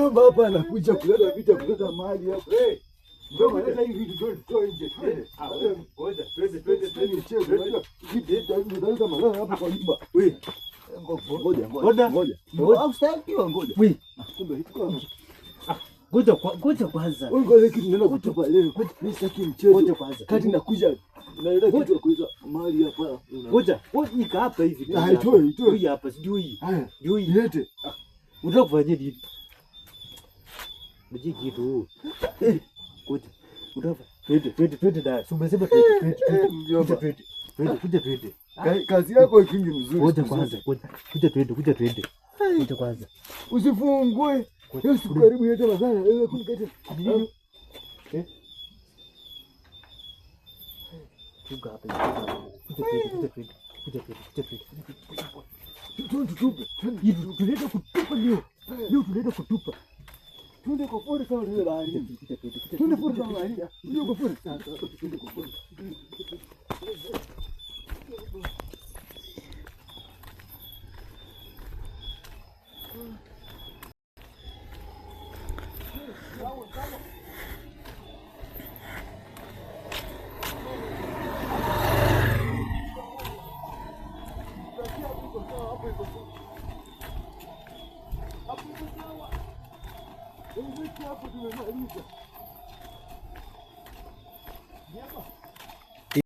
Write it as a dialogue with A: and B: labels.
A: mjomba hapa anakuja kuleta vitu kuleta mali hapa. Mjomba leta hivi vitu toe nje. Ngoja, twende chezo. Vitu kama hapa kwa nyumba. Wewe. Ngoja. Au sitakiwa ngoja.
B: Wewe.
A: Kumbe hicho
B: Ngoja kwanza.
A: Ngoja kitu nenda kutupa leo. Mimi sitaki mchezo.
B: Ngoja kwanza.
A: Kati nakuja. Naenda kitu kuuza mali hapa.
B: Ngoja. Ika hapa hivi.
A: Haitoi.
B: Hii hapa sijui hii.
A: Haya.
B: Ndio hii.
A: Lete.
B: Unataka kufanya nini? Mjiki kitu. Ngoja. Unataka twende da. Umesema twende. Twende.
A: Kazi yako ikingi mzuri.
B: Ngoja kwanza. Kuja twende. Ngoja kwanza.
A: Usifungue. Leo siku karibu yote mazana. Wewe kunikate.
B: Chunga hapa. Kuja twende.
A: Tutupe.
B: Tunaenda kutupa leo. Leo tunaenda kutupa.
A: Twende kwa pole sawa ile bahari. Twende pole sawa bahari. Ndio kwa pole. Twende kwa pole. Hapo tumemaliza.